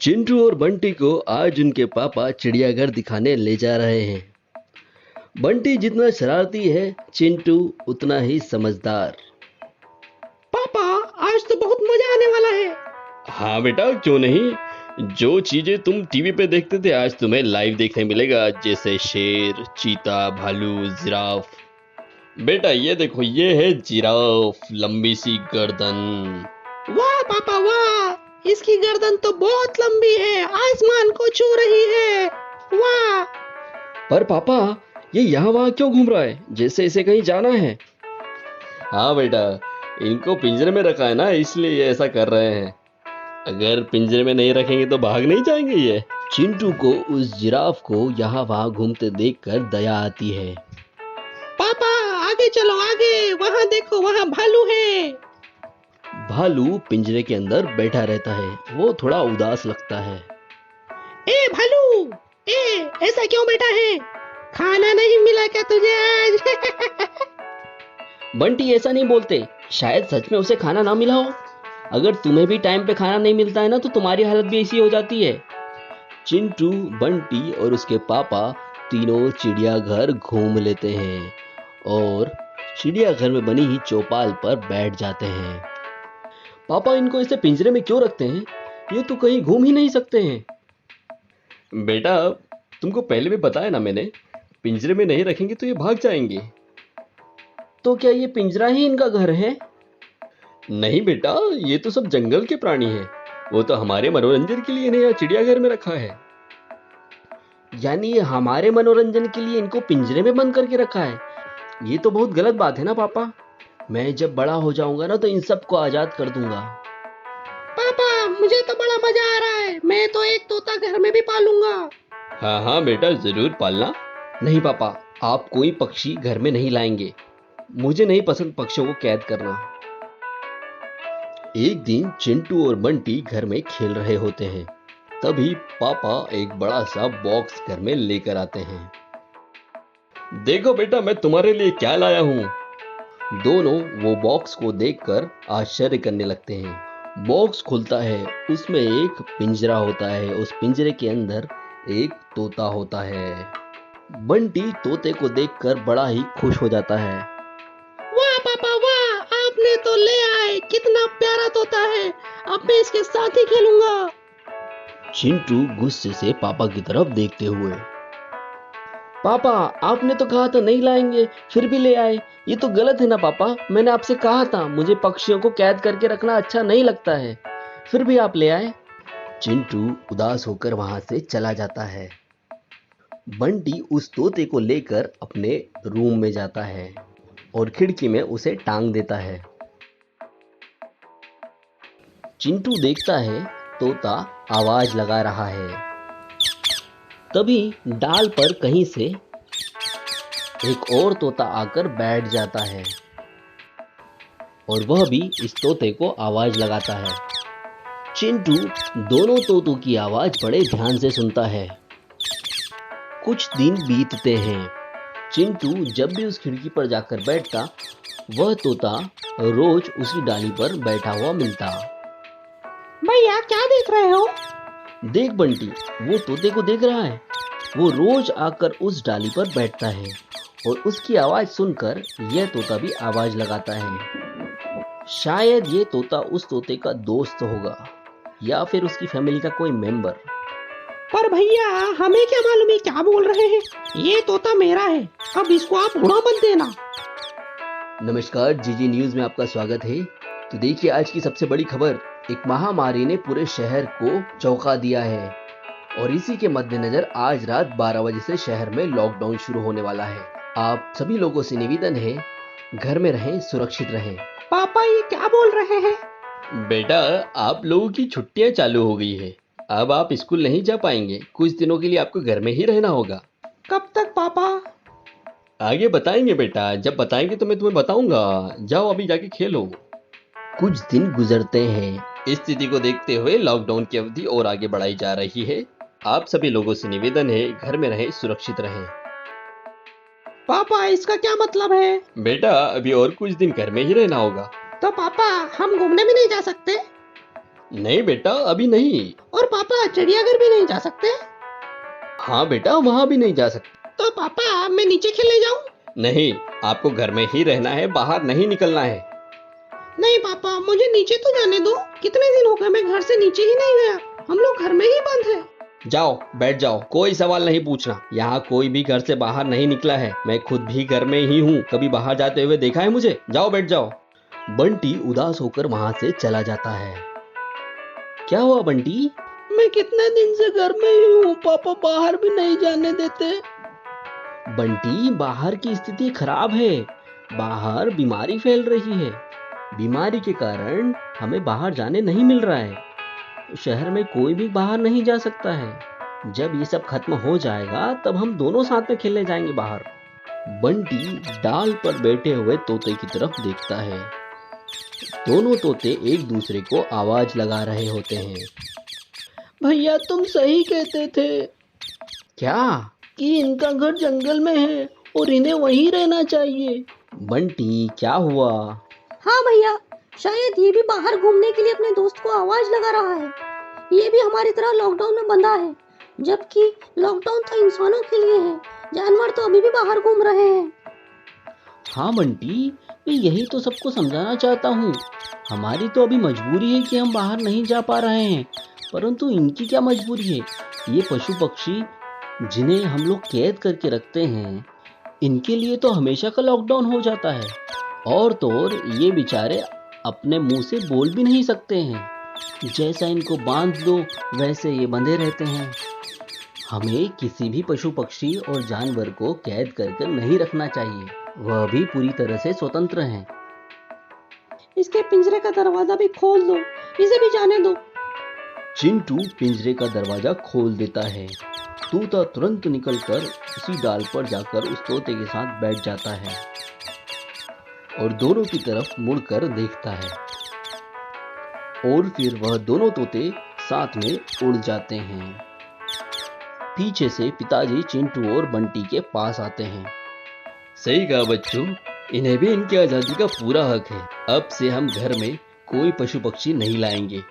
चिंटू और बंटी को आज उनके पापा चिड़ियाघर दिखाने ले जा रहे हैं। बंटी जितना शरारती है, चिंटू उतना ही समझदार। पापा, आज तो बहुत मजा आने वाला है। हाँ बेटा, क्यों नहीं। जो चीजें तुम टीवी पे देखते थे आज तुम्हें लाइव देखने मिलेगा, जैसे शेर, चीता, भालू, जिराफ। बेटा ये देखो, ये है जिराफ, लंबी सी गर्दन। वाह पापा वाह, इसकी गर्दन तो बहुत लंबी है, आसमान को छू रही है। वाह। पर पापा, ये यहाँ वहाँ क्यों घूम रहा है, जैसे इसे कहीं जाना है। हाँ बेटा, इनको पिंजरे में रखा है ना, इसलिए ये ऐसा कर रहे हैं। अगर पिंजरे में नहीं रखेंगे तो भाग नहीं जाएंगे ये। चिंटू को उस जिराफ को यहाँ वहाँ घूमते देखकर दया आती है। पापा आगे चलो आगे, वहाँ देखो, वहाँ भालू है। भालू पिंजरे के अंदर बैठा रहता है, वो थोड़ा उदास लगता है। ए भालू, ए ऐसा क्यों बैठा है? खाना नहीं मिला क्या तुझे आज? बंटी ऐसा नहीं बोलते, शायद सच में उसे खाना ना मिला हो। अगर तुम्हें भी टाइम पे खाना नहीं मिलता है ना, तो तुम्हारी हालत भी ऐसी हो जाती है। चिंटू, बंटी और उसके पापा तीनों चिड़ियाघर घूम लेते हैं और चिड़ियाघर में बनी ही चौपाल पर बैठ जाते हैं। पापा, इनको ऐसे पिंजरे में क्यों रखते हैं? ये तो कहीं घूम ही नहीं सकते हैं। बेटा, तुमको पहले भी बताया ना मैंने, पिंजरे में नहीं रखेंगे तो ये भाग जाएंगे। तो क्या ये पिंजरा ही इनका घर है? नहीं बेटा, ये तो सब जंगल के प्राणी हैं। वो तो हमारे मनोरंजन के लिए इन्हें यहाँ चिड़ियाघर में रखा है। यानी हमारे मनोरंजन के लिए इनको पिंजरे में बंद करके रखा है? ये तो बहुत गलत बात है ना पापा। मैं जब बड़ा हो जाऊंगा ना, तो इन सबको आजाद कर दूंगा। पापा मुझे तो बड़ा मजा आ रहा है, मैं तो एक तोता घर में भी पालूंगा। हाँ हाँ बेटा, जरूर पालना। नहीं पापा, आप कोई पक्षी घर में नहीं लाएंगे। मुझे नहीं पसंद पक्षियों को कैद करना। एक दिन चिंटू और बंटी घर में खेल रहे होते हैं। तभी पापा एक बड़ा सा बॉक्स घर में लेकर आते हैं। देखो बेटा, मैं तुम्हारे लिए क्या लाया हूँ। दोनों वो बॉक्स को देखकर आश्चर्य करने लगते हैं। बॉक्स खुलता है, उसमें एक पिंजरा होता है, उस पिंजरे के अंदर एक तोता होता है। बंटी तोते को देखकर बड़ा ही खुश हो जाता है। वाह पापा वाह, आपने तो ले आए, कितना प्यारा तोता है। अब मैं इसके साथ ही खेलूंगा। चिंटू गुस्से से पापा की तरफ देखते हुए, पापा आपने तो कहा था नहीं लाएंगे, फिर भी ले आए। ये तो गलत है ना पापा, मैंने आपसे कहा था मुझे पक्षियों को कैद करके रखना अच्छा नहीं लगता है, फिर भी आप ले आए। चिंटू उदास होकर वहां से चला जाता है। बंटी उस तोते को लेकर अपने रूम में जाता है और खिड़की में उसे टांग देता है। चिंटू देखता है तोता आवाज लगा रहा है। तभी डाल पर कहीं से एक और तोता आकर बैठ जाता है और वह भी इस तोते को आवाज लगाता है। चिंटू दोनों तोतों की आवाज बड़े ध्यान से सुनता है। कुछ दिन बीतते हैं। चिंटू जब भी उस खिड़की पर जाकर बैठता, वह तोता रोज उसी डाली पर बैठा हुआ मिलता। भैया क्या देख रहे हो? देख बंटी, वो तोते को देख रहा है। वो रोज आकर उस डाली पर बैठता है और उसकी आवाज सुनकर यह तोता भी आवाज लगाता है। शायद ये तोता उस तोते का दोस्त होगा या फिर उसकी फैमिली का कोई मेंबर। पर भैया हमें क्या मालूम ये क्या बोल रहे हैं। ये तोता मेरा है, अब इसको आप उड़ा मत देना। नमस्कार, जीजी न्यूज में आपका स्वागत है। तो देखिए आज की सबसे बड़ी खबर, एक महामारी ने पूरे शहर को चौंका दिया है और इसी के मद्देनजर आज रात 12 बजे से शहर में लॉकडाउन शुरू होने वाला है। आप सभी लोगों से निवेदन है, घर में रहें, सुरक्षित रहें। पापा ये क्या बोल रहे हैं? बेटा, आप लोगों की छुट्टियां चालू हो गई है, अब आप स्कूल नहीं जा पाएंगे। कुछ दिनों के लिए आपको घर में ही रहना होगा। कब तक पापा? आगे बताएंगे बेटा, जब बताएंगे तो मैं तुम्हें बताऊंगा। जाओ अभी जाके खेलो। कुछ दिन गुजरते हैं। इस स्थिति को देखते हुए लॉकडाउन की अवधि और आगे बढ़ाई जा रही है। आप सभी लोगों से निवेदन है, घर में रहें, सुरक्षित रहें। पापा इसका क्या मतलब है? बेटा, अभी और कुछ दिन घर में ही रहना होगा। तो पापा हम घूमने भी नहीं जा सकते? नहीं बेटा, अभी नहीं। और पापा चिड़ियाघर भी नहीं जा सकते? हाँ बेटा, वहाँ भी नहीं जा सकते। तो पापा मैं नीचे खेलने जाऊं? नहीं, आपको घर में ही रहना है, बाहर नहीं निकलना है। नहीं पापा, मुझे नीचे तो जाने दो। कितने दिन हो गए मैं घर से नीचे ही नहीं गया। हम लोग घर में ही बंद हैं। जाओ, बैठ जाओ, कोई सवाल नहीं पूछना। यहाँ कोई भी घर से बाहर नहीं निकला है। मैं खुद भी घर में ही हूँ, कभी बाहर जाते हुए देखा है मुझे? जाओ, बैठ जाओ। बंटी उदास होकर वहां से चला जाता है। क्या हुआ बंटी? मैं कितने दिन से घर में ही हूँ, पापा बाहर भी नहीं जाने देते। बंटी, बाहर की स्थिति खराब है। बाहर बीमारी फैल रही है। बीमारी के कारण हमें बाहर जाने नहीं मिल रहा है। शहर में कोई भी बाहर नहीं जा सकता है। जब ये सब खत्म हो जाएगा तब हम दोनों साथ में खेलने जाएंगे बाहर। बंटी डाल पर बैठे हुए तोते की तरफ देखता है। दोनों तोते एक दूसरे को आवाज लगा रहे होते हैं। भैया तुम सही कहते थे क्या? कि इनका घर जंगल में है और इन्हें वहीं रहना चाहिए। बंटी, क्या हुआ? हाँ भैया, शायद ये भी बाहर घूमने के लिए अपने दोस्त को आवाज लगा रहा है। ये भी हमारी तरह लॉकडाउन में बंधा है, जबकि लॉकडाउन तो इंसानों के लिए है। जानवर तो अभी भी बाहर घूम रहे हैं। हाँ बंटी, मैं यही तो सबको समझाना चाहता हूँ। हमारी तो अभी मजबूरी है कि हम बाहर नहीं जा पा रहे हैं, परंतु इनकी क्या मजबूरी है? ये पशु पक्षी जिन्हें हम लोग कैद करके रखते हैं, इनके लिए तो हमेशा का लॉकडाउन हो जाता है। और तो और ये बेचारे अपने मुंह से बोल भी नहीं सकते हैं। जैसा इनको बांध दो वैसे ये बंधे रहते हैं। हमें किसी भी पशु पक्षी और जानवर को कैद कर नहीं रखना चाहिए। वह भी पूरी तरह से स्वतंत्र हैं। इसके पिंजरे का दरवाजा भी खोल दो, इसे भी जाने दो। चिंटू पिंजरे का दरवाजा खोल देता है। तोता तुरंत निकलकर उसी डाल पर जाकर उस तोते के साथ बैठ जाता है और दोनों की तरफ मुड़कर देखता है। और फिर वह दोनों तोते साथ में उड़ जाते हैं। पीछे से पिताजी चिंटू और बंटी के पास आते हैं। सही कहा बच्चों, इन्हें भी इनकी आजादी का पूरा हक है। अब से हम घर में कोई पशु पक्षी नहीं लाएंगे।